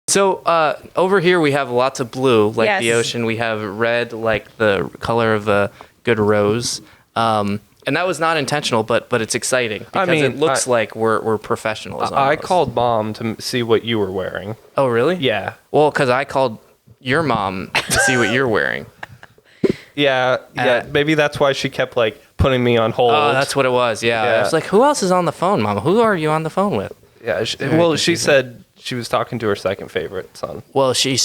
So over here we have lots of blue, like Yes. the ocean. We have red, like the color of a good rose. And that was not intentional, but it's exciting because it looks like we're professionals. I called Mom to see what you were wearing. Oh, really? Yeah. Well, because I called your mom to see what you're wearing. Yeah. Maybe that's why she kept like putting me on hold. Oh, that's what it was. Yeah. I was like, who else is on the phone, Mom? Who are you on the phone with? Yeah. She said she was talking to her second favorite son. Well, she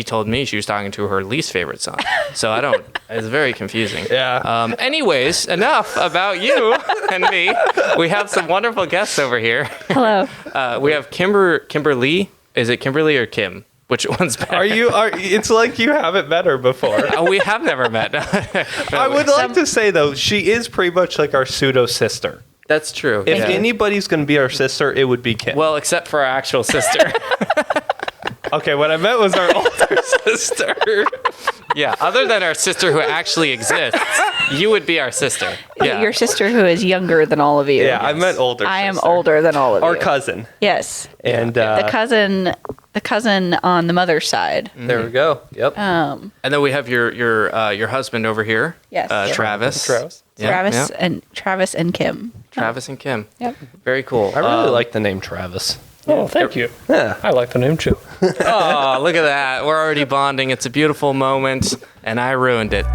told me she was talking to her least favorite son. So it's very confusing. Yeah. Anyways, enough about you and me. We have some wonderful guests over here. Hello. We have Kimberly. Is it Kimberly or Kim? Which one's better? It's like you haven't met her before. We have never met. I would like to say though, she is pretty much like our pseudo sister. That's true. If anybody's going to be our sister, it would be Kim. Well, except for our actual sister. Okay, what I meant was our older sister. Yeah, other than our sister who actually exists, you would be our sister. Yeah. Your sister who is younger than all of you. Yeah, I meant older I am sister. older than all of you. Our cousin. Yes. And The cousin on the mother's side. there we go. Yep. And then we have your husband over here. Yes. Travis. Yeah, Travis yeah. Travis and Kim. Travis and Kim. Yep. Very cool. I really like the name Travis. Oh, thank you. Yeah. I like the name too. Oh, look at that. We're already bonding. It's a beautiful moment, and I ruined it.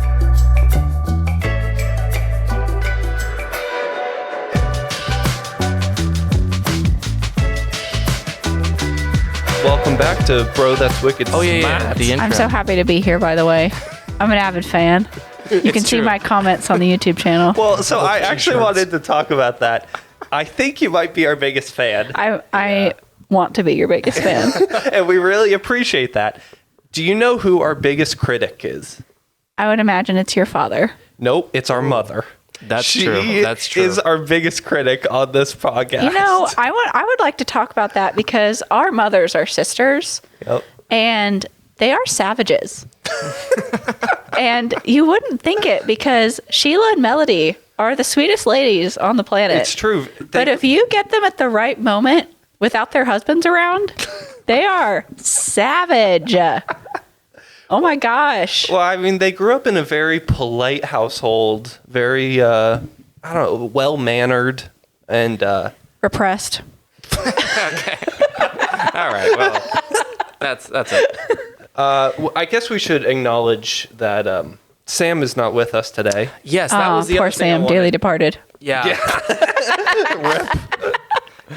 Welcome back to Bro That's Wicked. Oh, yeah. Smaht. The intro. I'm so happy to be here, by the way. I'm an avid fan. You can see true. my comments on the YouTube channel. Well, so I actually wanted to talk about that. I think you might be our biggest fan, I want to be your biggest fan. and we really appreciate that. Do you know who our biggest critic is? I would imagine it's your father. Nope, it's our mother. That's true. That's true. She is our biggest critic on this podcast. You know, I would like to talk about that because our mothers are sisters. Yep. And they are savages. And you wouldn't think it because Sheila and Melody are the sweetest ladies on the planet. It's true. But if you get them at the right moment without their husbands around, they are savage. Oh my gosh. Well, I mean, they grew up in a very polite household, very, I don't know, well-mannered, and... Repressed. Okay. All right. Well, that's it. I guess we should acknowledge that Sam is not with us today. Yes, that was the poor other thing I Sam, wanted. dearly departed. Yeah.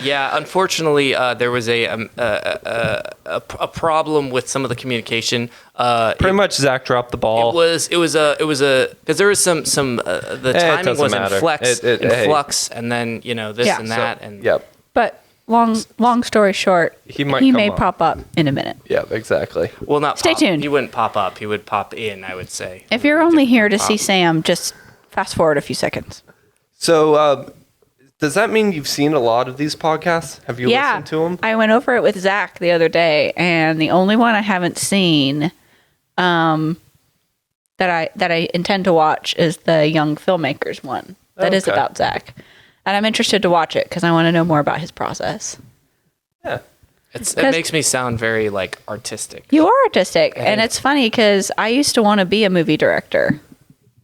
Yeah. Unfortunately, there was a problem with some of the communication. Pretty much Zach dropped the ball. It was because there was some the timing doesn't was matter. in flux, and then this Yeah. and that, and Yep. But long story short, He might he come may on. pop up in a minute. Yep, exactly. well, not Stay pop. tuned. He wouldn't pop up. He would pop in. I would say. If you're only here to see Sam, just fast forward a few seconds. So, does that mean you've seen a lot of these podcasts? Have you listened to them? I went over it with Zach the other day, and the only one I haven't seen that I intend to watch is the Young Filmmakers one. That is Okay. about Zach. And I'm interested to watch it because I want to know more about his process. Yeah. It makes me sound very like artistic. You are artistic, and it's funny because I used to want to be a movie director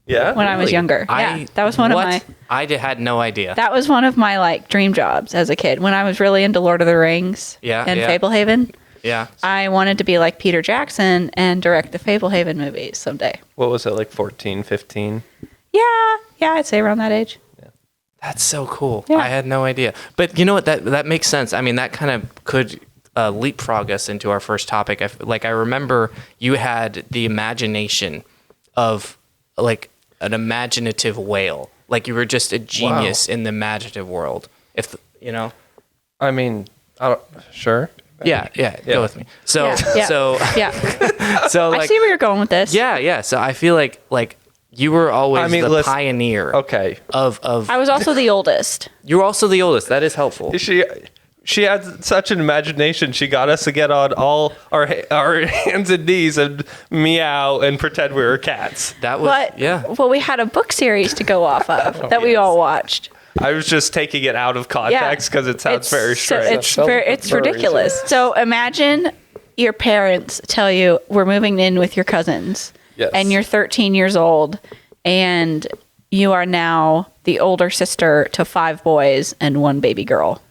Yeah? when I was Really? younger. Yeah, that was one of my... had no idea. That was one of my like dream jobs as a kid. When I was really into Lord of the Rings and Fablehaven, Yeah. I wanted to be like Peter Jackson and direct the Fablehaven movies someday. What was it, like 14, 15? Yeah, I'd say around that age. That's so cool. Yeah. I had no idea. But you know what? That makes sense. I mean, that kind of could leapfrog us into our first topic. I remember you had the imagination of like an imaginative whale. Like you were just a genius in the imaginative world. I mean, sure. Yeah, go with me. So, Yeah. so, Yeah, so like, I see where you're going with this. yeah. So I feel like you were always the listen, pioneer. Okay. Of I was also the oldest. you're also the oldest. That is helpful. She had such an imagination. She got us to get on all our hands and knees and meow and pretend we were cats. That was Well, we had a book series to go off of that we all watched. I was just taking it out of context because it sounds very so strange. it's ridiculous. So imagine your parents tell you we're moving in with your cousins, Yes. and you're 13 years old, and you are now the older sister to 5 boys and 1 baby girl.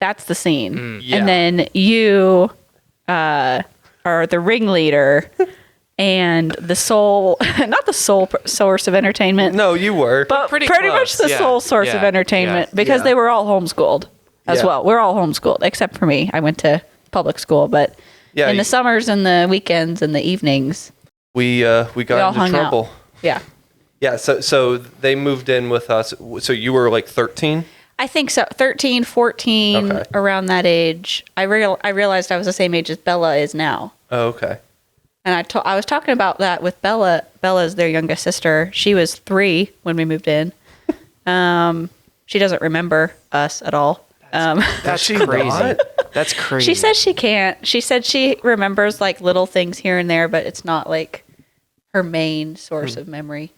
That's the scene. Yeah. And then you are the ringleader and the sole, not the sole source of entertainment. No, you were. But Pretty pretty much close. the Yeah. sole source of Yeah. entertainment Yeah. because Yeah. they were all homeschooled as Yeah. well. We're all homeschooled except for me. I went to public school, but Yeah, in the summers and the weekends and the evenings, we all got hung into out. trouble. yeah. Yeah, so they moved in with us. So you were like 13? I think so. 13, 14, Okay. around that age. I realized I was the same age as Bella is now. Oh, okay. And I was talking about that with Bella. Bella's their youngest sister. She was 3 when we moved in. She doesn't remember us at all. That's she crazy. not? That's crazy. She says she can't. She said she remembers like little things here and there, but it's not like her main source of memory.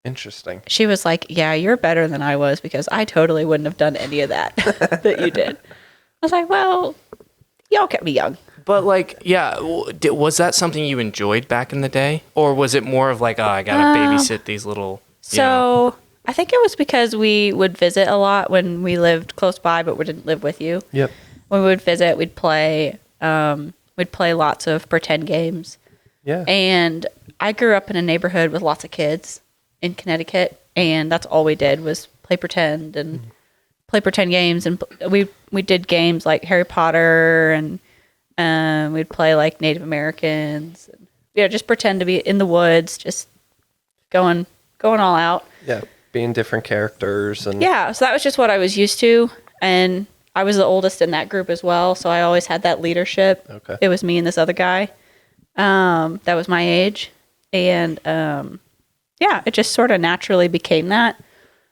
Interesting. She was like, "Yeah, you're better than I was because I totally wouldn't have done any of that that you did." I was like, "Well, y'all kept me young." But like, yeah, was that something you enjoyed back in the day, or was it more of like, oh, I gotta babysit these little? So I think it was because we would visit a lot when we lived close by, but we didn't live with you. Yep. When we would visit, we'd play lots of pretend games. Yeah. And I grew up in a neighborhood with lots of kids in Connecticut, and that's all we did was play pretend and play pretend games. And we did games like Harry Potter, and we'd play like Native Americans. And, just pretend to be in the woods, just going all out. Yeah. Being different characters and Yeah, so that was just what I was used to, and I was the oldest in that group as well, so I always had that leadership. Okay. It was me and this other guy that was my age, and it just sort of naturally became that.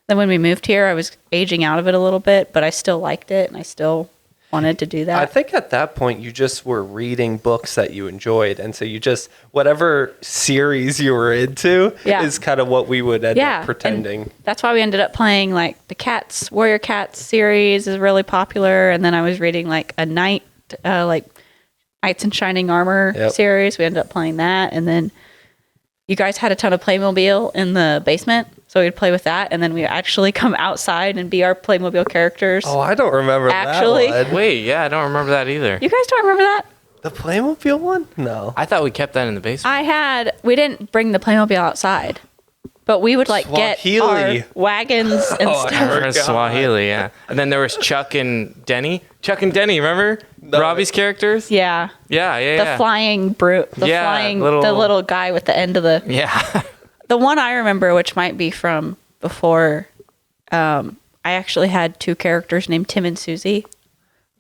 Then when we moved here, I was aging out of it a little bit, but I still liked it, and I still wanted to do that. I think at that point you just were reading books that you enjoyed, and so you just whatever series you were into Yeah. is kind of what we would end Yeah, up pretending. and that's why we ended up playing like the Warrior Cats series is really popular, and then I was reading like a Knights in Shining Armor Yep. series. We ended up playing that, and then you guys had a ton of Playmobil in the basement, so we'd play with that, and then we'd actually come outside and be our Playmobil characters. Oh, I don't remember Actually- that one. Wait, yeah, I don't remember that either. You guys don't remember that? The Playmobil one? No. I thought we kept that in the basement. We didn't bring the Playmobil outside, but we would like get Swahili. our wagons and Oh, I stuff. I remember forgot. Swahili, yeah. And then there was Chuck and Denny. Chuck and Denny, remember? No. Robbie's characters? Yeah. Yeah. The flying brute, the Yeah, little guy with the end of the. Yeah. The one I remember, which might be from before, I actually had 2 characters named Tim and Susie,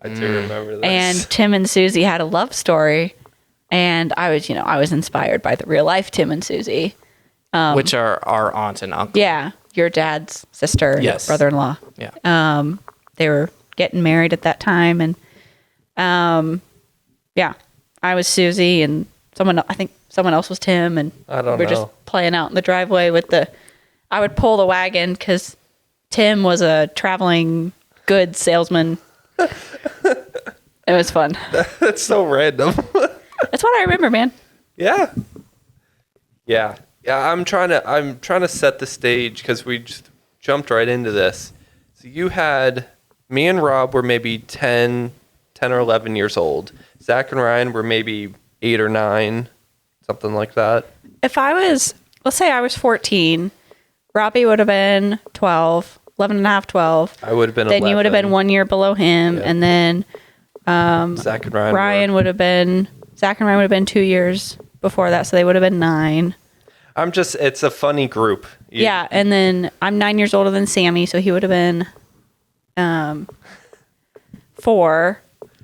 I do remember this. and Tim and Susie had a love story, and I was inspired by the real life Tim and Susie. Which are our aunt and uncle. Yeah, your dad's sister, Yes. brother-in-law. Yeah. They were getting married at that time, and I was Susie, and I think someone else was Tim, and I don't we were know. just playing out in the driveway I would pull the wagon because Tim was a traveling goods salesman. It was fun. That's so random. That's what I remember, man. Yeah. Yeah. Yeah, I'm trying to set the stage because we just jumped right into this. So me and Rob were maybe 10 or 11 years old. Zach and Ryan were maybe 8 or 9, something like that. If let's say I was 14, Robbie would have been 12, 11 and a half, 12. I would have been Then 11. you would have been 1 year below him, Yeah. and then Zach and Ryan. Zach and Ryan would have been 2 years before that, so they would have been 9. It's a funny group. Yeah, and then I'm 9 years older than Sammy, so he would have been 4.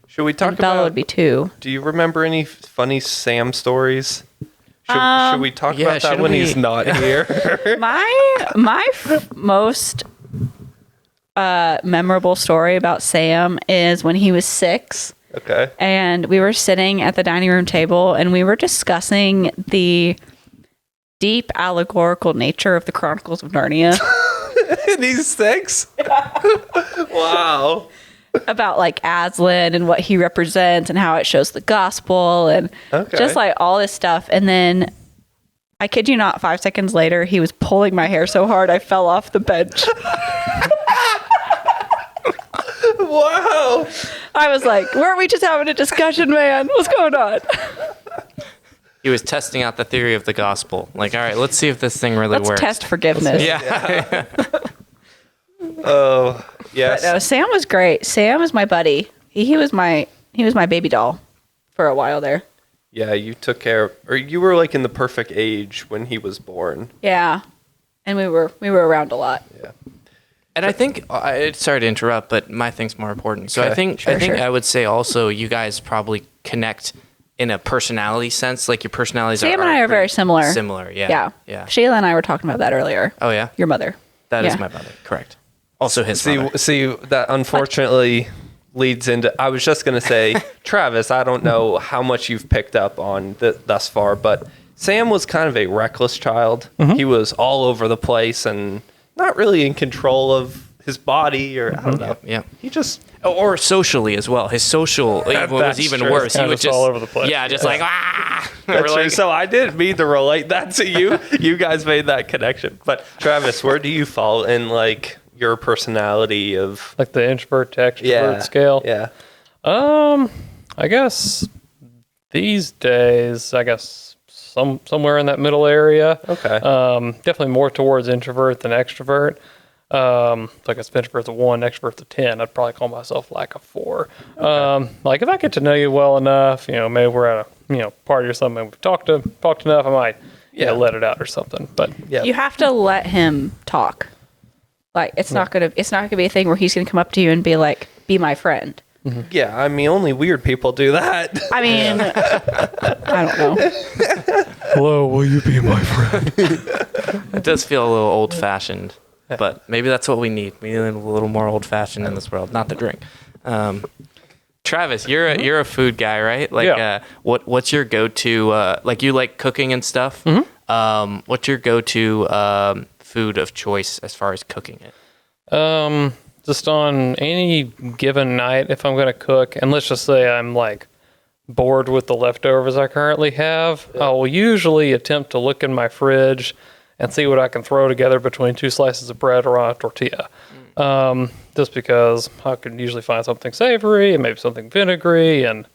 Should we talk And Bella about? would be 2. Do you remember any funny Sam stories? Should we talk yeah, about that should when we? he's not here? My most memorable story about Sam is when he was 6. Okay. And we were sitting at the dining room table and we were discussing the deep allegorical nature of the Chronicles of Narnia. And he's 6? Wow. about like Aslan and what he represents and how it shows the gospel and just like all this stuff. And then I kid you not, 5 seconds later, he was pulling my hair so hard I fell off the bench. Wow. I was like, weren't we just having a discussion, man? What's going on? He was testing out the theory of the gospel. Like, all right, let's see if this thing really Let's works. test forgiveness. Yeah. Oh, yes. But no, Sam was great. Sam was my buddy. He was my baby doll for a while there. Yeah, you took care or you were like in the perfect age when he was born. Yeah. And we were around a lot. Yeah. And I think, sorry to interrupt, but my thing's more important. So Okay. I think Sure. I would say also you guys probably connect in a personality sense. Like your personalities Sam and I are very similar. Similar, yeah. Yeah. Yeah. Shayla and I were talking about that earlier. Oh, yeah? Your mother. That is Yeah. my mother. Correct. Also his mother. See, that unfortunately leads into. I was just gonna say, Travis. I don't know how much you've picked up on thus far, but Sam was kind of a reckless child. He was all over the place and not really in control of his body, or I don't know. Yeah. He just. Or socially as well. His social was That's even true. worse. He Kind would of just all over the place. Yeah, just like ah. That's We're true. like- So I didn't mean to relate that to you. You guys made that connection. But Travis, where do you fall in like your personality of? Like the introvert to extrovert scale. Yeah. I guess these days, somewhere in that middle area. Okay. Definitely more towards introvert than extrovert. So I guess if introvert's a 1, extrovert's a 10, I'd probably call myself like a 4. Like if I get to know you well enough, maybe we're at a party or something, we've talked enough, I might let it out or something. But Yeah. You have to let him talk. Like it's not gonna be a thing where he's gonna come up to you and be like, "Be my friend." Yeah. I mean, only weird people do that. I mean, I don't know. hello, will you be my friend? It does feel a little old fashioned, but maybe that's what we need. We need a little more old fashioned in this world, not the drink. Travis, you're a food guy, right? Like, Yeah. what's your go-to? Like, you like cooking and stuff. What's your go-to food of choice as far as cooking it? Just on any given night, if I'm going to cook, and let's just say I'm like bored with the leftovers I currently have, I will usually attempt to look in my fridge and see what I can throw together between 2 slices of bread or on a tortilla. Just because I can usually find something savory and maybe something vinegary and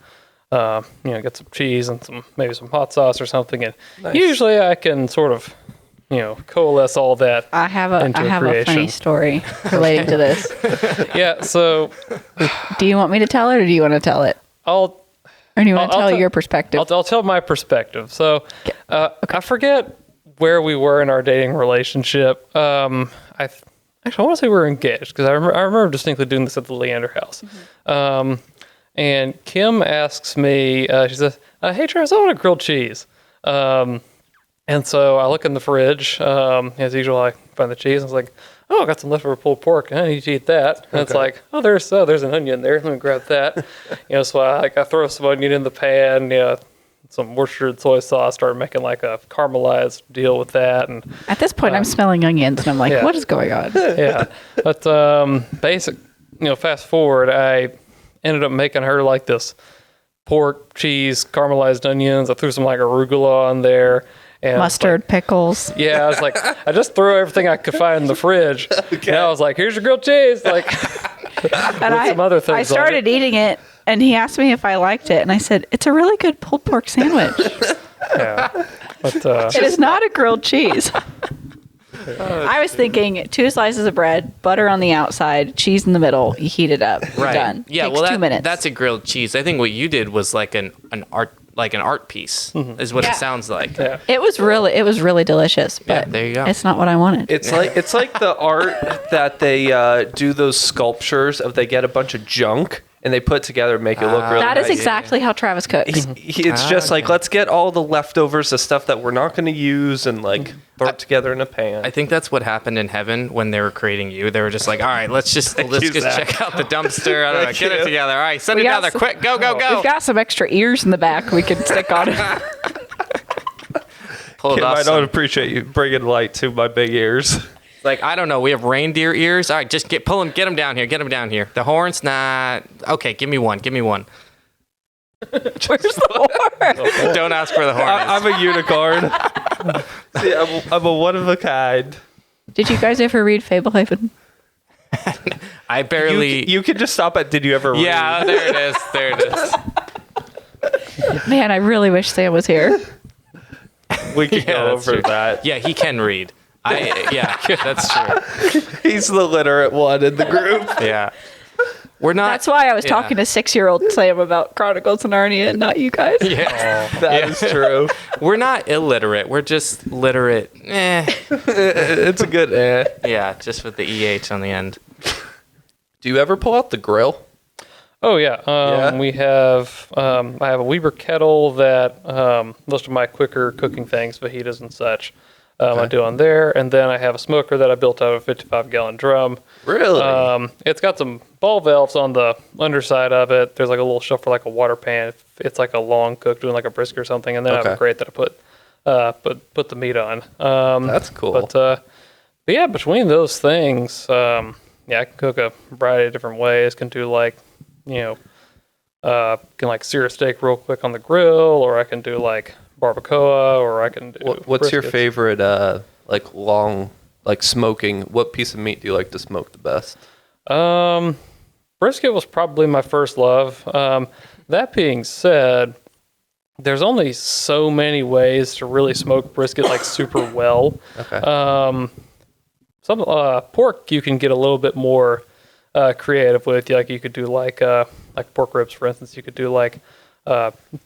get some cheese and maybe some hot sauce or something. And usually I can sort of coalesce all that. I have a into funny creation. story relating to this. Yeah, so Do you want me to tell it, or do you want to tell it, or do you want to I'll tell tell- your perspective? I'll tell my perspective. So I forget where we were in our dating relationship. Actually, I want to say we were engaged because I remember distinctly doing this at the Leander house. And Kim asks me, she says, "Hey, Travis, I want a grilled cheese." And so I look in the fridge. As usual, I find the cheese. I was like, "Oh, I got some leftover pulled pork. I need to eat that." And it's like, "Oh, there's an onion there. Let me grab that." So I throw some onion in the pan. Some Worcestershire soy sauce. Start making like a caramelized deal with that, and At this point, I'm smelling onions, and I'm like, yeah. "What is going on?" yeah. But fast forward, I ended up making her like this pork, cheese, caramelized onions. I threw some like arugula on there. And Mustard, pickles. I was like, I just threw everything I could find in the fridge. And I was like, here's your grilled cheese. Like, And some other things I on started eating it, and he asked me if I liked it, and I said, "It's a really good pulled pork sandwich. yeah. But It is not a grilled cheese." I was thinking 2 slices of bread, butter on the outside, cheese in the middle. You heat it up. You're done. Yeah, Takes well, 2 minutes. that's a grilled cheese. I think what you did was like an art piece, is what Yeah. it sounds like. yeah. It was really delicious, but there you go. it's not what I wanted. It's like the art that they do those sculptures of they get a bunch of junk and they put together and make it look really That is nice. exactly how Travis cooks. It's just like, let's get all the leftovers, the stuff that we're not going to use, and like throw it together in a pan. I think that's what happened in heaven when they were creating you. They were just like, all right, let's just you, Zach. check out the dumpster. I don't know, Thank get it you. together. All right, send We it got down there some- quick. Go, go, go. We've got some extra ears in the back we can stick on it. Pull it Kim, off. I don't some- appreciate you bringing light to my big ears. Like, I don't know. We have reindeer ears. All right, just get them down here. Get them down here. The horns, nah. Okay, give me one. Where's the horn? Don't ask where the horn is. I'm a unicorn. See, I'm a one of a kind. Did you guys ever read Fablehaven? I barely. You can just stop at. Did you ever? Yeah, there it is. Man, I really wish Sam was here. We could Yeah, go that's over true. that. Yeah, he can read. Yeah, that's true. He's the literate one in the group. Yeah. We're not. That's why I was talking to 6-year-old Sam about Chronicles of Narnia and not you guys. Yeah. That is true. We're not illiterate. We're just literate. It's a good Yeah, just with the EH on the end. Do you ever pull out the grill? Oh yeah. Yeah? We have I have a Weber kettle that most of my quicker cooking things, fajitas and such, I do on there, and then I have a smoker that I built out of a 55-gallon drum. Really? It's got some ball valves on the underside of it. There's like a little shelf for like a water pan. It's like a long cook doing like a brisket or something, and then I have a grate that I put the meat on. That's cool. But yeah, between those things, I can cook a variety of different ways. Can do like, can like sear a steak real quick on the grill, or I can do like barbacoa, or I can do. What's your briskets. favorite, like long, like smoking? What piece of meat do you like to smoke the best? Brisket was probably my first love. That being said, there's only so many ways to really smoke brisket like super well. Okay. Some pork you can get a little bit more creative with. Like you could do like pork ribs, for instance. You could do like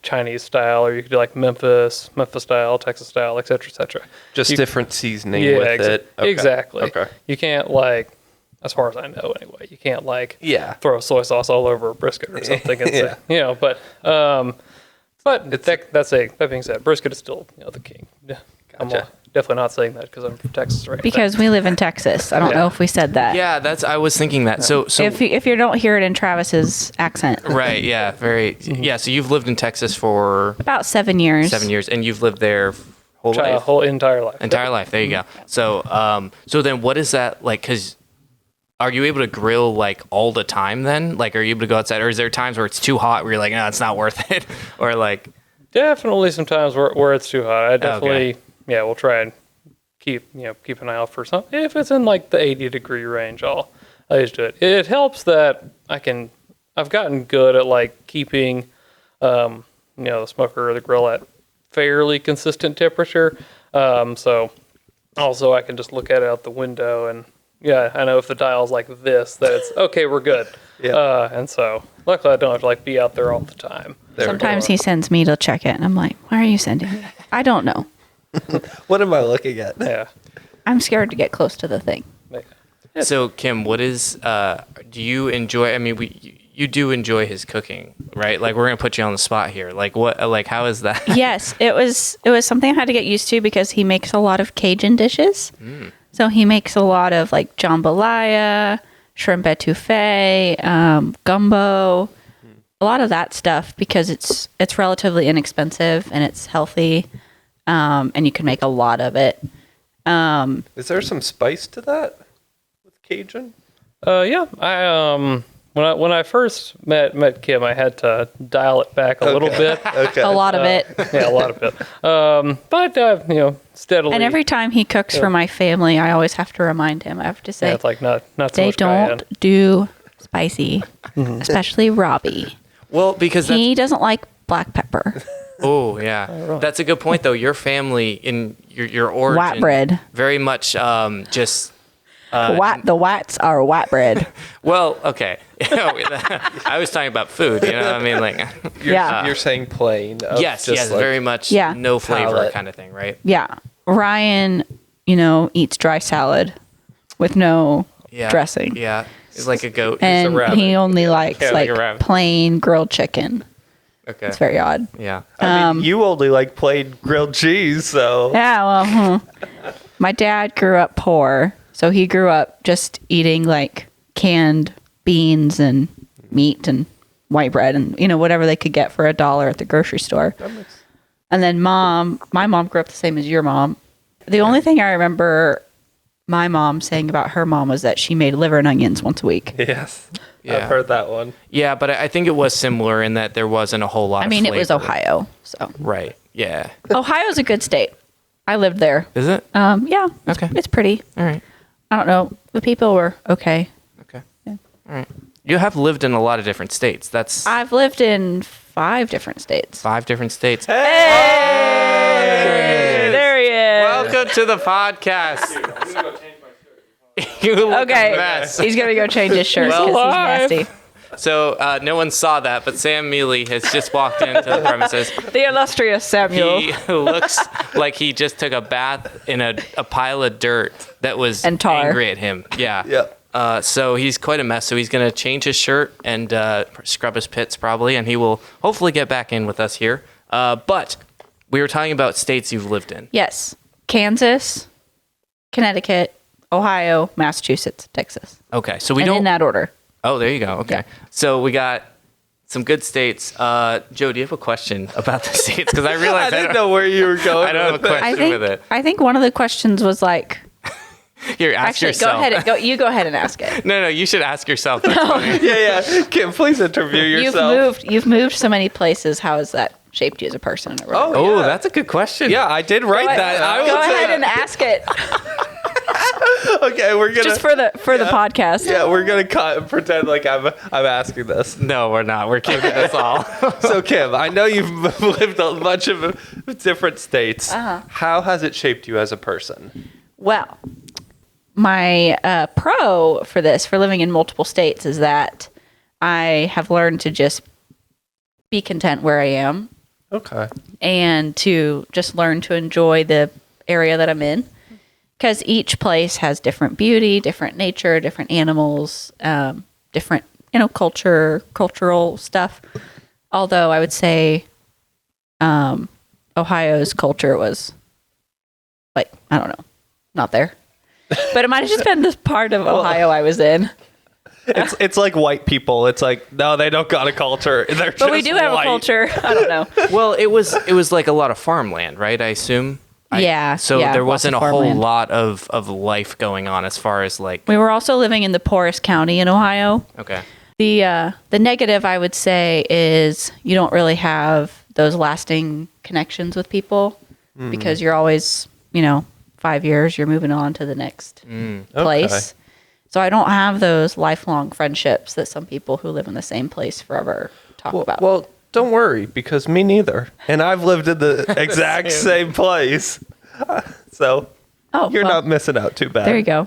Chinese style, or you could do like Memphis style, Texas style, et cetera, Just different seasoning with it. Okay. Exactly. Okay. You can't like, as far as I know anyway, you can't like throw soy sauce all over a brisket or something. And say, but that being said, brisket is still the king. Yeah. Gotcha. I'm definitely not saying that because I'm from Texas, right? Because we live in Texas. I don't know if we said that. Yeah, I was thinking that. So If you don't hear it in Travis's accent. right, yeah, very, yeah. So you've lived in Texas for About 7 years. 7 years, and you've lived there whole life, whole entire life. entire life. There you go. So, so then, what is that like? Because are you able to grill like all the time? Then, like, are you able to go outside, or is there times where it's too hot where you're like, no, it's not worth it, or like? Definitely sometimes where it's too hot. I definitely, we'll try and keep an eye out for something. If it's in like the 80-degree range, I'll just do it. It helps that I've gotten good at like keeping, the smoker or the grill at fairly consistent temperature. So also I can just look at it out the window and I know if the dial's like this, that it's okay, we're good. Yeah. And so luckily I don't have to like be out there all the time. Sometimes he sends me to check it, and I'm like, why are you sending me? I don't know. What am I looking at? Yeah. I'm scared to get close to the thing. So Kim, what is? Do you enjoy? I mean, you do enjoy his cooking, right? Like, we're gonna put you on the spot here. Like, what? Like, how is that? Yes, it was something I had to get used to because he makes a lot of Cajun dishes. So he makes a lot of like jambalaya, shrimp etouffee, gumbo, a lot of that stuff because it's relatively inexpensive and it's healthy, and you can make a lot of it. Is there some spice to that with Cajun? Yeah. When I first met Kim, I had to dial it back a little bit. Okay. A lot of it. Yeah, a lot of it. But steadily. And every time he cooks for my family, I always have to remind him. I have to say, it's like not so they much don't cayenne. do spicy, especially Robbie. Well, because He doesn't like black pepper. oh yeah, that's a good point though. Your family in your origin, White bread. very much just. The whites are white bread. Well, okay. I was talking about food. You know what I mean? Like, You're saying plain. yes, very much. Yeah. No flavor palate. kind of thing, right? Yeah. Ryan, eats dry salad with no Yeah. dressing. Yeah, it's like a goat. And rabbit. he only likes Yeah, like a rabbit. plain grilled chicken. Okay. It's very odd. Yeah. I mean, you only like plain grilled cheese, so. Yeah, well, my dad grew up poor, so he grew up just eating like canned beans and meat and white bread and whatever they could get for $1 at the grocery store. And then my mom grew up the same as your mom. The only thing I remember my mom saying about her mom was that she made liver and onions once a week. Yes. Yeah. I've heard that one. Yeah, but I think it was similar in that there wasn't a whole lot I of mean, it was flavor. Ohio, so Right. Yeah. Ohio's a good state. I lived there. Is it? Yeah. Okay. It's pretty. All right. I don't know. The people were okay. Okay. Yeah. All right. You have lived in a lot of different states. That's I've lived in 5 different states. 5 different states. Hey, there he is. Welcome to the podcast. You look Okay, a mess. he's gonna go change his shirt Well, because he's nasty. So no one saw that, but Sam Mealy has just walked into the premises. The illustrious Samuel. He looks like he just took a bath in a pile of dirt that was And tar. angry at him. Yeah. Yep. So he's quite a mess. So he's going to change his shirt and scrub his pits probably, and he will hopefully get back in with us here. But we were talking about states you've lived in. Yes, Kansas, Connecticut, Ohio, Massachusetts, Texas, Okay. So we and don't. in that order. Oh, there you go. Okay. Yeah. So we got some good states. Joe, do you have a question about the states? Because I realized I didn't know where you were going. I don't have a with it. question with it. I think one of the questions was like, Here, ask actually, yourself. go ahead. You go ahead and ask it. No, you should ask yourself. That's funny. Yeah. Kim, please interview yourself. You've moved so many places. How has that shaped you as a person? Oh, Yeah. that's a good question. Yeah, I did write that. I Go will say- ahead and ask it, Okay, we're gonna just for the podcast. Yeah, we're gonna pretend like I'm asking this. No, we're not. We're keeping this all. So Kim, I know you've lived a bunch of different states. Uh-huh. How has it shaped you as a person? Well, my pro for this, for living in multiple states, is that I have learned to just be content where I am Okay. and to just learn to enjoy the area that I'm in. Because each place has different beauty, different nature, different animals, different, cultural stuff. Although I would say Ohio's culture was like, I don't know, not there. But it might have just been this part of Ohio I was in. It's like white people. It's like, no, they don't got a culture. They're But we just do have a white. culture. I don't know. Well, it was like a lot of farmland, right? I assume. Yeah, So yeah, there lots wasn't of a whole farmland. lot of life going on as far as like. We were also living in the poorest county in Ohio. Okay. The negative, I would say, is you don't really have those lasting connections with people because you're always, 5 years, you're moving on to the next place. Okay. So I don't have those lifelong friendships that some people who live in the same place forever talk about. Well, don't worry, because me neither. And I've lived in the exact same place. So you're not missing out too bad. There you go.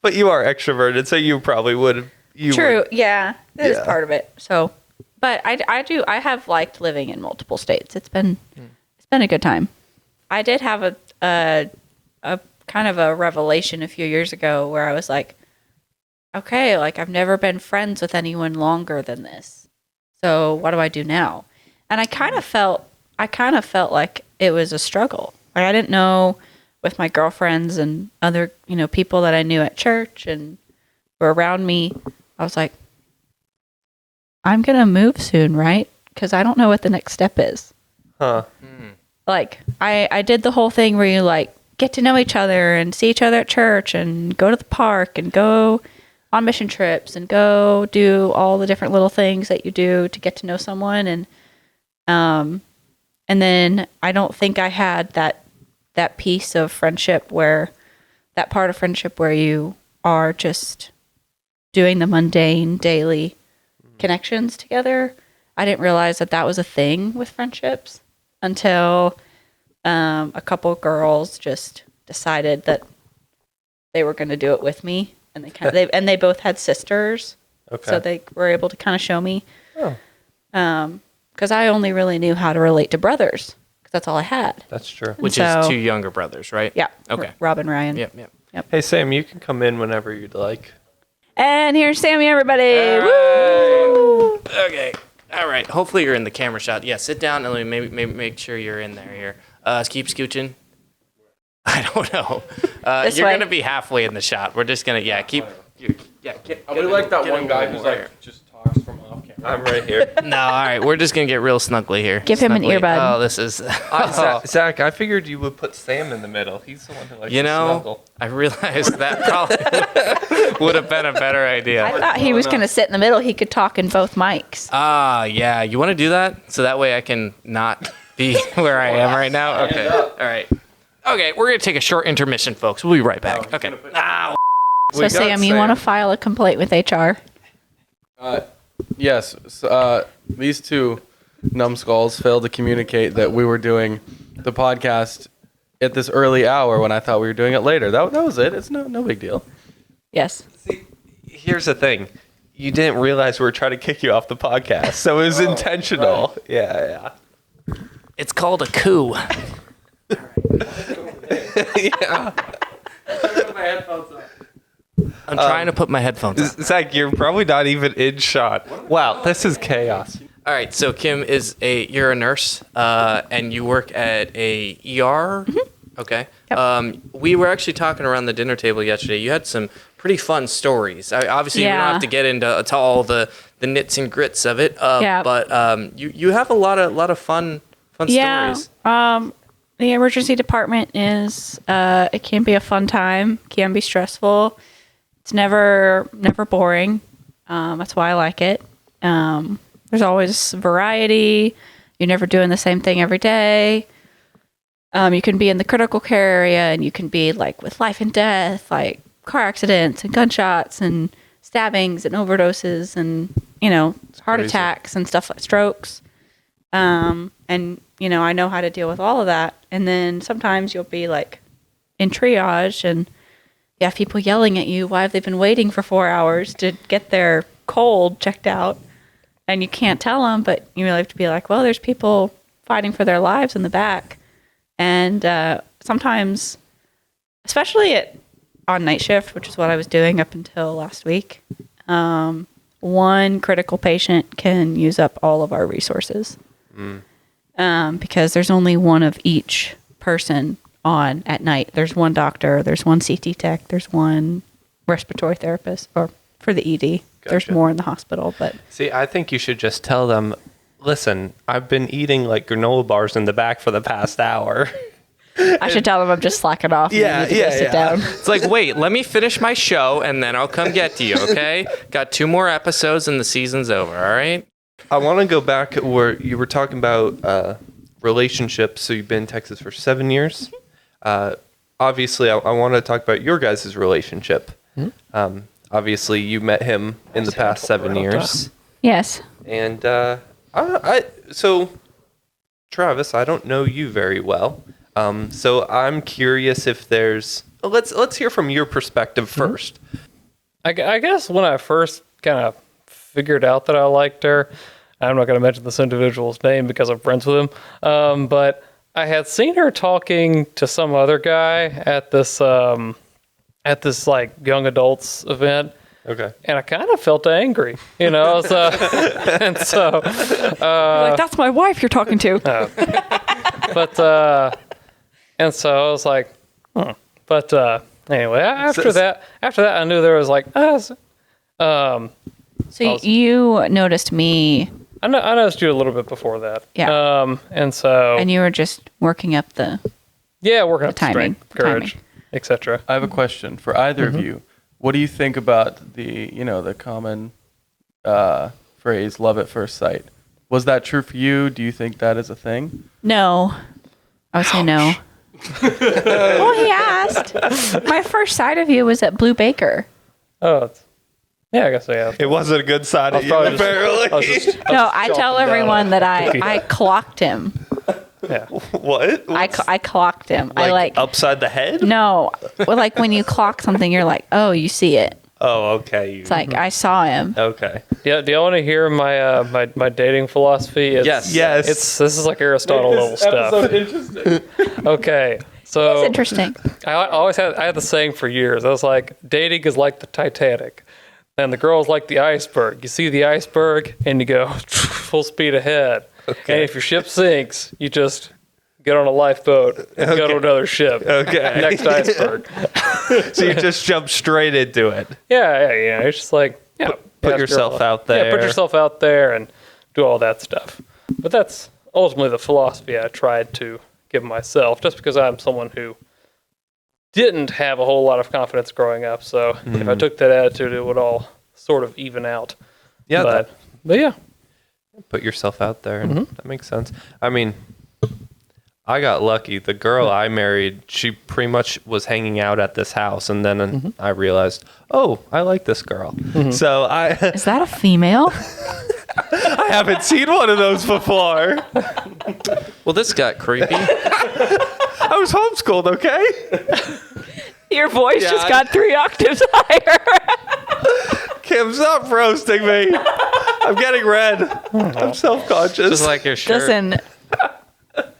But you are extroverted, so you probably would. True. Yeah, that is Yeah. part of it. So, but I have liked living in multiple states. It's been a good time. I did have a kind of a revelation a few years ago where I was like, okay, like I've never been friends with anyone longer than this. So what do I do now? And I kind of felt like it was a struggle. Like I didn't know with my girlfriends and other, people that I knew at church and were around me. I was like, I'm going to move soon, right? Because I don't know what the next step is. Huh. Like, I did the whole thing where you, like, get to know each other and see each other at church and go to the park and go on mission trips and go do all the different little things that you do to get to know someone. And then I don't think I had that piece of friendship that part of friendship where you are just doing the mundane daily connections together. I didn't realize that was a thing with friendships until a couple girls just decided that they were going to do it with me, and they both had sisters, Okay. so they were able to kind of show me. Oh. Because I only really knew how to relate to brothers, because that's all I had. That's true. Which So- is 2 younger brothers, right? Yeah. Okay. Rob and Ryan. Yep. Hey, Sam, you can come in whenever you'd like. And here's Sammy, everybody. All Woo! Okay. All right. Hopefully you're in the camera shot. Yeah. Sit down and let me maybe make sure you're in there here. Keep scooching. I don't know. This You're way. gonna be halfway in the shot. We're just gonna keep. Get I'll be like that get one in guy more who's here. like just talks from off camera. I'm right here. No, all right. We're just gonna get real snuggly here. Give him an Snuggly. earbud. Oh, this is. Zach, I figured you would put Sam in the middle. He's the one who likes You to know, snuggle. I realized that probably would have been a better I idea. thought he was going to sit in the middle. He could talk in both mics. Ah, yeah. You want to do that so that way I can not be where I am right now? Okay. All right. Okay, we're gonna take a short intermission, folks. We'll be right back. Okay. So, Sam, you want to file a complaint with HR? Yes. These two numbskulls failed to communicate that we were doing the podcast at this early hour when I thought we were doing it later. That was it. It's no big deal. Yes. See, here's the thing. You didn't realize we were trying to kick you off the podcast, so it was intentional. Right. Yeah. It's called a coup. Yeah. I'm trying to put my headphones on. Zach, you're probably not even in shot. Wow, this is chaos. All right, so Kim you're a nurse, and you work at a ER. Mm-hmm. Okay. Yep. We were actually talking around the dinner table yesterday. You had some pretty fun stories. Obviously, we don't have to get into to all the nits and grits of it. But you have a lot of fun stories. The emergency department is it can be a fun time, can be stressful. It's never boring. That's why I like it. There's always variety. You're never doing the same thing every day. You can be in the critical care area, and you can be like with life and death, like car accidents and gunshots and stabbings and overdoses and heart attacks and stuff like strokes. And I know how to deal with all of that. And then sometimes you'll be like in triage, and you have people yelling at you. Why have they been waiting for 4 hours to get their cold checked out? And you can't tell them, but you really have to be like, well, there's people fighting for their lives in the back. And sometimes, especially on night shift, which is what I was doing up until last week, one critical patient can use up all of our resources. Because there's only one of each person on at night. There's one doctor, there's one CT tech, there's one respiratory therapist, or for the ED. Gotcha. There's more in the hospital, but see, I think you should just tell them, listen, I've been eating like granola bars in the back for the past hour. I should tell them I'm just slacking off. And sit down. It's like, wait, let me finish my show and then I'll come get to you. Okay, got 2 more episodes and the season's over. All right. I want to go back where you were talking about relationships. So you've been in Texas for 7 years. Obviously, I want to talk about your guys' relationship. Mm-hmm. Obviously, you met him in the past 7 years. Yes. And so, Travis, I don't know you very well. So I'm curious if there's. Let's hear from your perspective first. I guess when I first kind of figured out that I liked her, I'm not going to mention this individual's name because I'm friends with him, but I had seen her talking to some other guy at this like young adults event. Okay. And I kind of felt angry, so and so like, that's my wife you're talking to. And so I was like, but anyway, after that I knew there was like so you noticed me. I noticed you a little bit before that. Yeah. And you were just working up the working up the timing, strength, courage, etc. I have a question for either of you. What do you think about the common phrase "love at first sight"? Was that true for you? Do you think that is a thing? No, I would say no. Well, he asked. My first sight of you was at Blue Baker. Oh, yeah, I guess so, yeah. It wasn't a good sign of you, apparently. I tell everyone that I clocked him. Yeah. What? I clocked him. Like upside the head? No. Well, like when you clock something, you're like, oh, you see it. Oh, okay. It's like I saw him. Okay. Yeah. Do y'all want to hear my my dating philosophy? Yes. This is like Aristotle level stuff. Interesting. Okay. So It's interesting. I had the saying for years. I was like, dating is like the Titanic. And the girl's like the iceberg. You see the iceberg and you go full speed ahead. Okay. And if your ship sinks, you just get on a lifeboat and go to another ship. Okay. Next iceberg. So you just jump straight into it. Yeah. It's just like, Put ask yourself girl- out there. Yeah, put yourself out there and do all that stuff. But that's ultimately the philosophy I tried to give myself, just because I'm someone who didn't have a whole lot of confidence growing up. So if I took that attitude, it would all sort of even out. Yeah, But yeah. put yourself out there, and that makes sense. I mean, I got lucky. The girl I married, she pretty much was hanging out at this house, and then I realized, oh, I like this girl. So Is that a female? I haven't seen one of those before. Well, this got creepy. I was homeschooled, okay? Your voice Yeah, just got 3 octaves higher. Kim, stop roasting me. I'm getting red. I'm self-conscious. Just like your shirt. Listen,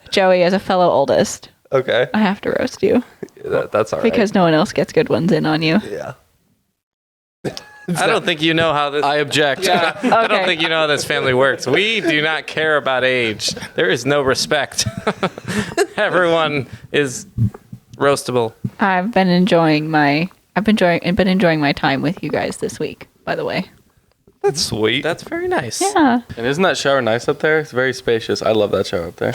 Joey, as a fellow oldest, Okay. I have to roast you That's all right. because no one else gets good ones in on you. Yeah. I don't think you know how this. I object. I don't Okay. think you know how this family works. We do not care about age. There is no respect. Everyone is roastable. I've been enjoying my time with you guys this week, by the way. That's sweet. That's very nice. Yeah. And isn't that shower nice up there? It's very spacious. I love that shower up there.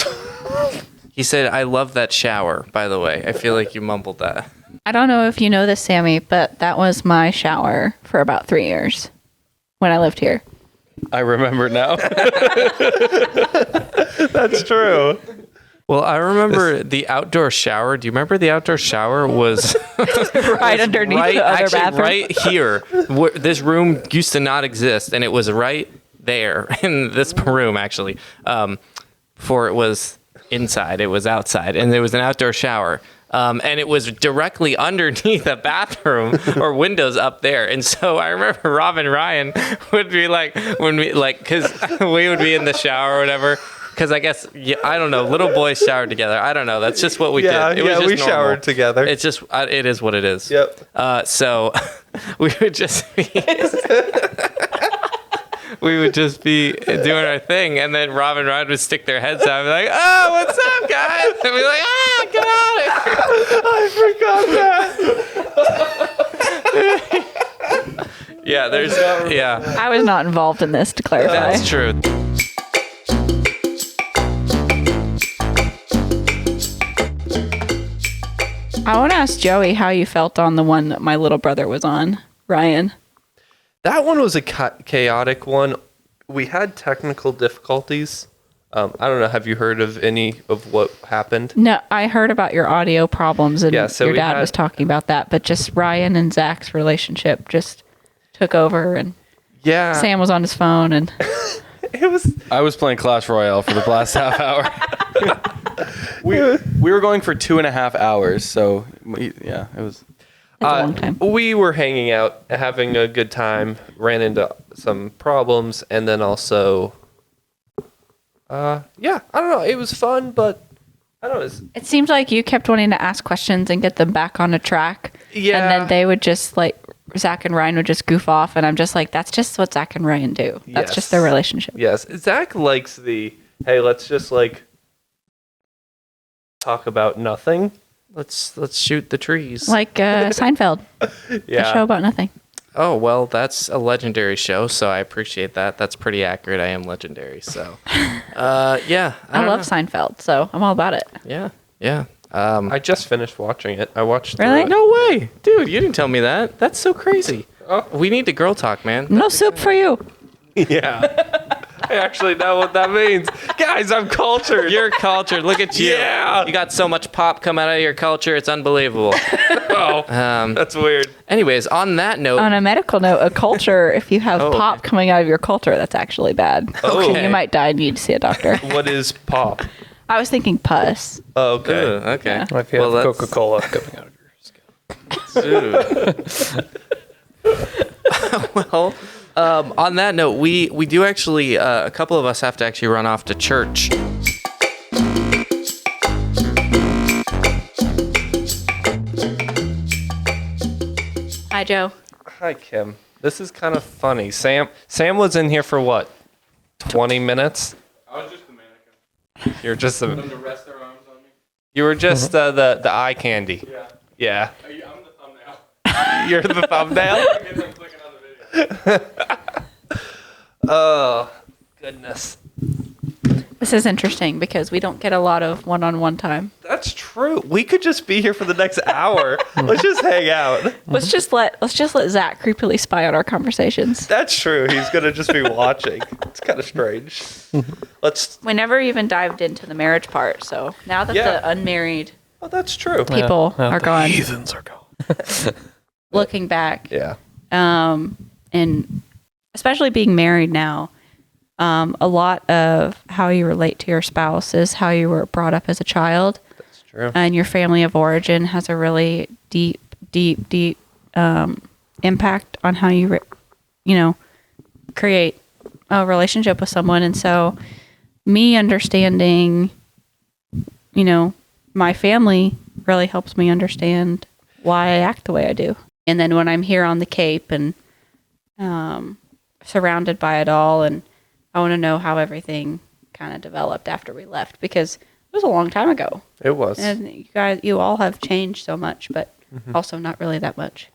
He said, "I love that shower." By the way, I feel like you mumbled that. I don't know if you know this, Sammy, but that was my shower for about 3 years when I lived here. I remember now. That's true. Well, I remember the outdoor shower. Do you remember the outdoor shower was Right underneath the other bathroom. right here? This room used to not exist, and it was right there in this room, actually. Before it was inside, it was outside, and there was an outdoor shower. And it was directly underneath a bathroom or windows up there. And so I remember Rob and Ryan would be like, because we would be in the shower or whatever. Because I guess, I don't know, little boys showered together. I don't know. That's just what we did. It was just we normal. showered together. It's just, it is what it is. Yep. So we would just be... We would just be doing our thing, and then Rob and Ryan would stick their heads out and be like, "Oh, what's up, guys?" And we'd be like, "Ah, get out of here!" I forgot that. Yeah, yeah, I was not involved in this, to clarify. that's true. I want to ask Joey how you felt on the one that my little brother was on, Ryan. That one was a chaotic one. We had technical difficulties. I don't know. Have you heard of any of what happened? No, I heard about your audio problems, and Yeah, so your we dad had- was talking about that, but just Ryan and Zach's relationship just took over, and Yeah. Sam was on his phone, and It was. I was playing Clash Royale for the last half hour. we were going for 2.5 hours, so yeah, it was. it's a long time. We were hanging out, having a good time. Ran into some problems, and then also, yeah, I don't know. It was fun, but I don't know. It seemed like you kept wanting to ask questions and get them back on a track. Yeah. And then they would just Zach and Ryan would just goof off. And I'm just like, that's just what Zach and Ryan do. That's Yes. just their relationship. Yes, Zach likes the hey. Let's just talk about nothing. Let's shoot the trees. Like Seinfeld, Yeah. a show about nothing. Oh, well, that's a legendary show, so I appreciate that. That's pretty accurate. I am legendary, so yeah. I don't love know. Seinfeld, so I'm all about it. Yeah, yeah. I just finished watching it. I watched. through Really? it. No way, dude! You didn't tell me that. That's so crazy. Oh. We need to girl talk, man. No soup for you. Yeah. I actually know what that means, guys. I'm cultured. You're cultured. Look at you. Yeah. You got so much pop come out of your culture. It's unbelievable. Oh, that's weird. Anyways, on that note, On a medical note, a culture, if you have Oh, pop okay. coming out of your culture, that's actually bad. Okay. You might die and need to see a doctor. What is pop? I was thinking pus. Oh, okay. okay. Yeah. If you Well, have that's- Coca-Cola coming out of your skin. Well, on that note, we do actually, a couple of us have to actually run off to church. Hi, Joe. Hi, Kim. This is kind of funny. Sam was in here for what? 20 minutes? I was just the mannequin. You're just a. Them to rest their arms on me. You were just the eye candy. Yeah. Yeah. I'm the thumbnail. You're the thumbnail. I guess I'm clicking on the video. Oh, goodness. This is interesting because we don't get a lot of one-on-one time. That's true. We could just be here for the next hour. Let's just hang out. Let's just let Zach creepily spy out our conversations. That's true. He's going to just be watching. It's kind of strange. We never even dived into the marriage part, so now that Yeah. the unmarried Oh, that's true. people are the gone, Heathens are gone. looking back, Yeah. and especially being married now, a lot of how you relate to your spouse is how you were brought up as a child, That's true. and your family of origin has a really deep impact on how you create a relationship with someone. And so me understanding, my family really helps me understand why I act the way I do. And then when I'm here on the Cape and surrounded by it all, and I want to know how everything kind of developed after we left, because it was a long time ago. It was. And you all have changed so much, but also not really that much.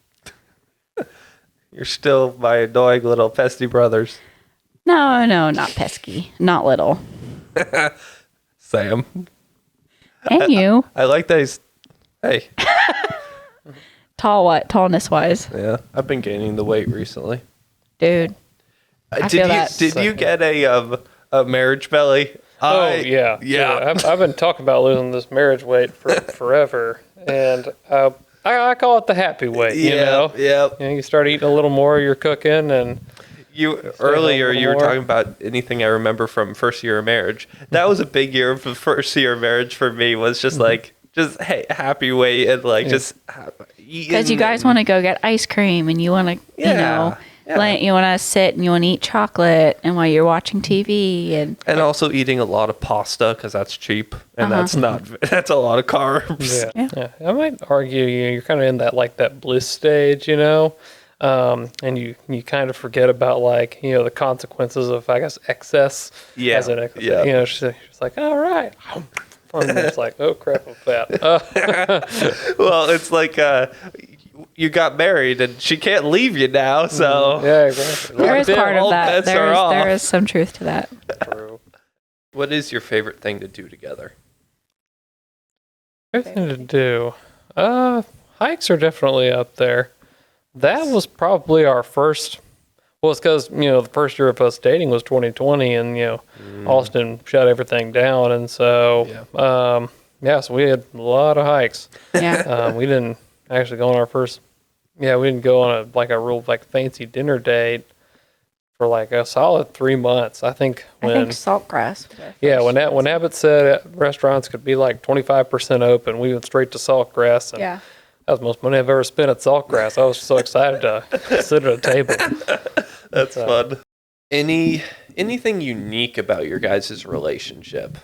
You're still my annoying little pesty brothers. No, not pesky, not little. Sam. And you, I like that he's... Hey. tallness wise, Yeah. I've been gaining the weight recently. dude. I feel that. Did you get a marriage belly? Yeah. I've been talking about losing this marriage weight for forever, and I call it the happy weight. You know, Yeah. you start eating a little more, you're cooking, and Earlier you were more. talking about anything I remember from first year of marriage. That was a big year of the first year of marriage for me. Was just like hey, happy weight and Because you guys want to go get ice cream, and you want to, Yeah. you want to sit and you want to eat chocolate, and while you're watching TV, and also eating a lot of pasta because that's cheap and that's a lot of carbs. yeah. I might argue you're kind of in that bliss stage, and you kind of forget about the consequences of, I guess, excess. Yeah, As an, yeah. she's like, all right. And it's like, oh crap, I'm fat. Well, it's like you got married and she can't leave you now, so Yeah, exactly. there is part of all that. bets are off. There is some truth to that. True. What is your favorite thing to do together? Everything to do. Hikes are definitely up there. That was probably our first. Well, it's because the first year of us dating was 2020, and Austin shut everything down, and so so we had a lot of hikes. Yeah. We didn't actually go on our first. Yeah, we didn't go on a real fancy dinner date for a solid 3 months. I think I think saltgrass. when Abbott said restaurants could be 25% open, we went straight to Saltgrass. And Yeah. that was the most money I've ever spent at Saltgrass. I was so excited to sit at a table. That's fun. Anything unique about your guys' relationship?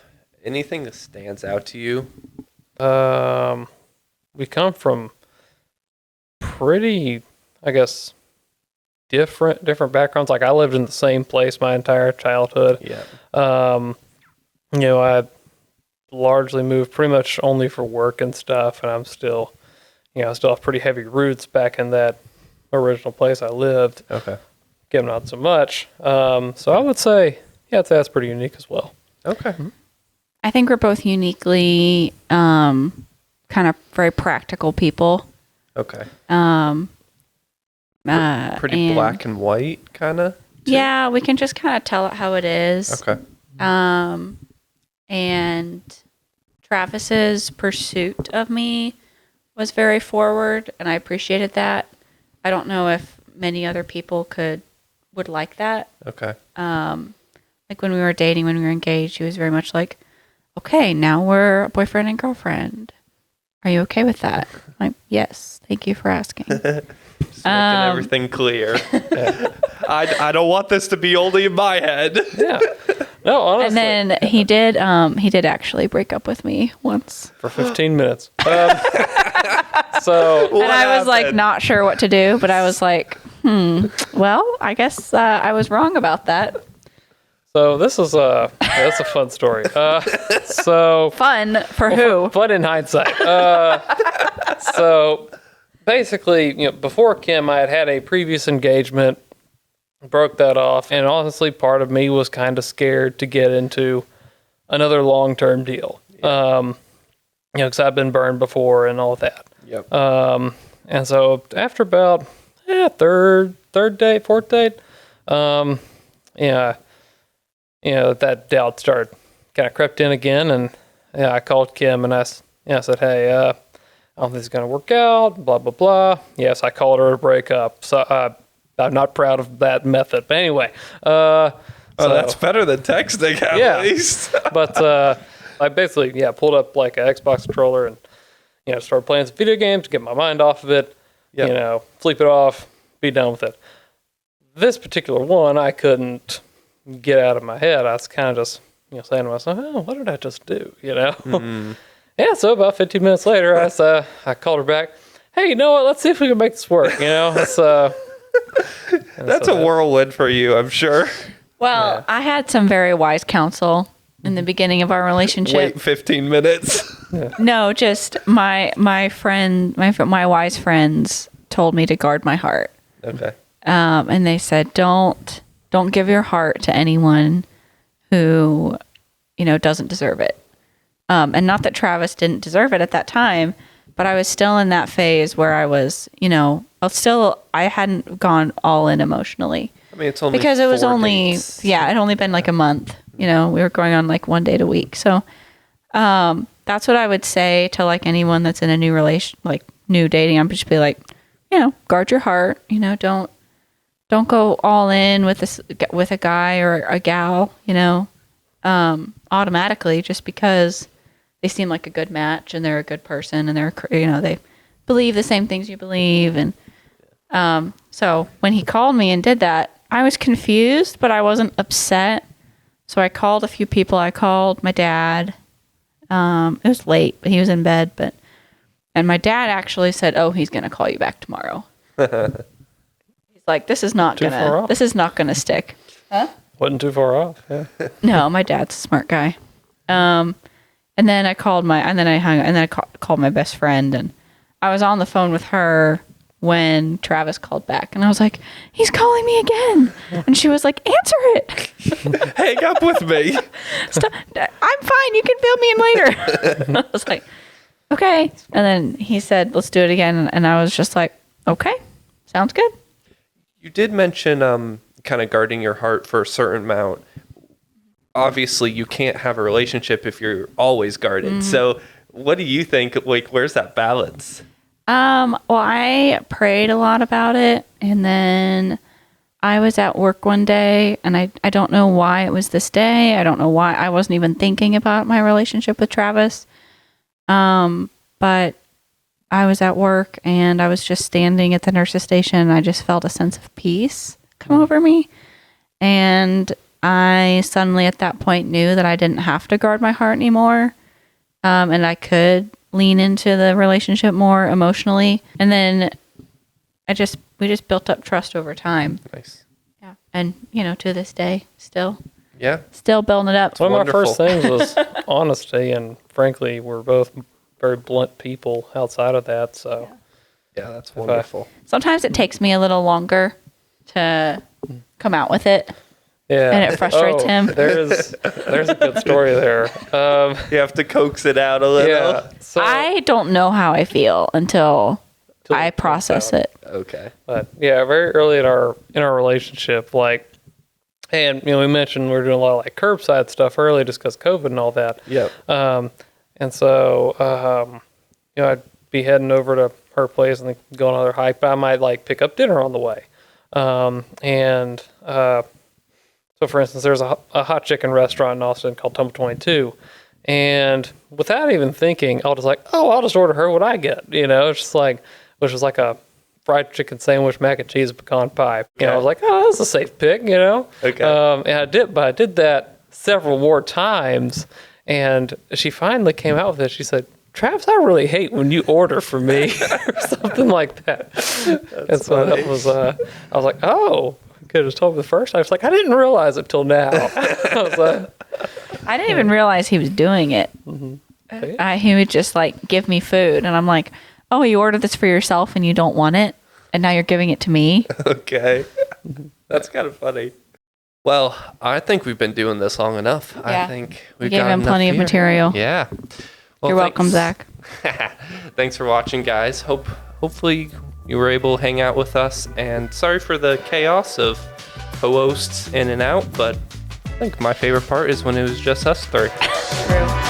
Anything that stands out to you? We come from pretty, I guess, different backgrounds. I lived in the same place my entire childhood. Yeah. I largely moved pretty much only for work and stuff, and I'm still, I still have pretty heavy roots back in that original place I lived. Okay. Kim, not so much. So I would say, that's pretty unique as well. Okay. I think we're both uniquely kind of very practical people. Okay. Pretty And black and white, kind of. Yeah, we can just kind of tell it how it is. Okay. And Travis's pursuit of me was very forward, and I appreciated that. I don't know if many other people would like that. Okay. When we were dating, when we were engaged, he was very much like, okay, now we're boyfriend and girlfriend. Are you okay with that? Like, yes, thank you for asking. Just making everything clear. I don't want this to be only in my head. Yeah. No, honestly. And then he did actually break up with me once. For 15 minutes. So And I was like not sure what to do, but I was like, well, I guess I was wrong about that. So this is that's a fun story. So Fun for who? fun in hindsight. So basically, before Kim, I had a previous engagement broke that off. And honestly, part of me was kind of scared to get into another long-term deal. Because I've been burned before and all that. Yep. And so after about third date, fourth date, that doubt started kind of crept in again. And I called Kim and I said, hey, I don't think it's going to work out, blah, blah, blah. Yes, I called her to break up. So I'm not proud of that method. But anyway. So that's better than texting at least. But I basically, pulled up like an Xbox controller and, started playing some video games to get my mind off of it, sleep it off, be done with it. This particular one, I couldn't get out of my head. I was kind of just, saying to myself, oh, what did I just do, Mm-hmm. Yeah, so about 15 minutes later, I called her back. Hey, you know what? Let's see if we can make this work, That's a whirlwind for you, I'm sure. Well, I had some very wise counsel in the beginning of our relationship. Wait 15 minutes. No, just my wise friends told me to guard my heart. Okay. And they said, don't give your heart to anyone who, doesn't deserve it. And not that Travis didn't deserve it at that time, but I was still in that phase where I was, I hadn't gone all in emotionally. I mean, it's only because it was 4 only, dates. it had only been like a month. We were going on like 1 date a week. So, that's what I would say to like anyone that's in a new relation, like new dating. I'm just be like, guard your heart. Don't go all in with a guy or a gal. Automatically just because they seem like a good match and they're a good person and they're they believe the same things you believe. And so when he called me and did that, I was confused, but I wasn't upset. So I called a few people. I called my dad. It was late, but he was in bed. And my dad actually said, "Oh, he's gonna call you back tomorrow." He's like, "This is not gonna stick." Huh? Wasn't too far off. Yeah. No, my dad's a smart guy. And then I called called my best friend, and I was on the phone with her when Travis called back, and I was like, "He's calling me again," and she was like, "Answer it." Hang up with me. Stop. I'm fine. You can fill me in later. I was like, okay. And then he said, "Let's do it again," and I was just like, "Okay, sounds good." You did mention kind of guarding your heart for a certain amount. Obviously, you can't have a relationship if you're always guarded. Mm-hmm. So, what do you think? Like, where's that balance? Well, I prayed a lot about it, and then I was at work one day, and I don't know why it was this day. I don't know why I wasn't even thinking about my relationship with Travis. But I was at work, and I was just standing at the nurse's station, and I just felt a sense of peace come over me. And I suddenly at that point knew that I didn't have to guard my heart anymore. And I could lean into the relationship more emotionally. And then we just built up trust over time. Nice. Yeah. And, to this day, still building it up. One of my first things was honesty. And frankly, we're both very blunt people outside of that. So yeah, that's wonderful. Sometimes it takes me a little longer to come out with it. Yeah. And it frustrates him. There's a good story there. You have to coax it out a little. Yeah. So, I don't know how I feel until I process it. Okay. But yeah, very early in our relationship, and we mentioned we were doing a lot of like curbside stuff early just because COVID and all that. Yep. And so I'd be heading over to her place and then go on another hike, but I might pick up dinner on the way. So for instance, there's a hot chicken restaurant in Austin called Tumble 22. And without even thinking, I'll just order her what I get, It's just which was like a fried chicken sandwich, mac and cheese, pecan pie. I was like, oh, that's a safe pick, Okay. And I did that several more times. And she finally came out with it. She said, Travis, I really hate when you order for me or something like that. And so that was, I was like, oh, you could have just told me the first. I was like, I didn't realize it till now. I didn't even realize he was doing it. Mm-hmm. He would just give me food. And I'm like, oh, you ordered this for yourself and you don't want it. And now you're giving it to me. Okay. That's kind of funny. Well, I think we've been doing this long enough. Yeah. I think We we've gave got him enough plenty of here. material. Yeah. Well, You're welcome, thanks. Zach. Thanks for watching, guys. Hopefully you were able to hang out with us. And sorry for the chaos of co-hosts in and out, but I think my favorite part is when it was just us three. True.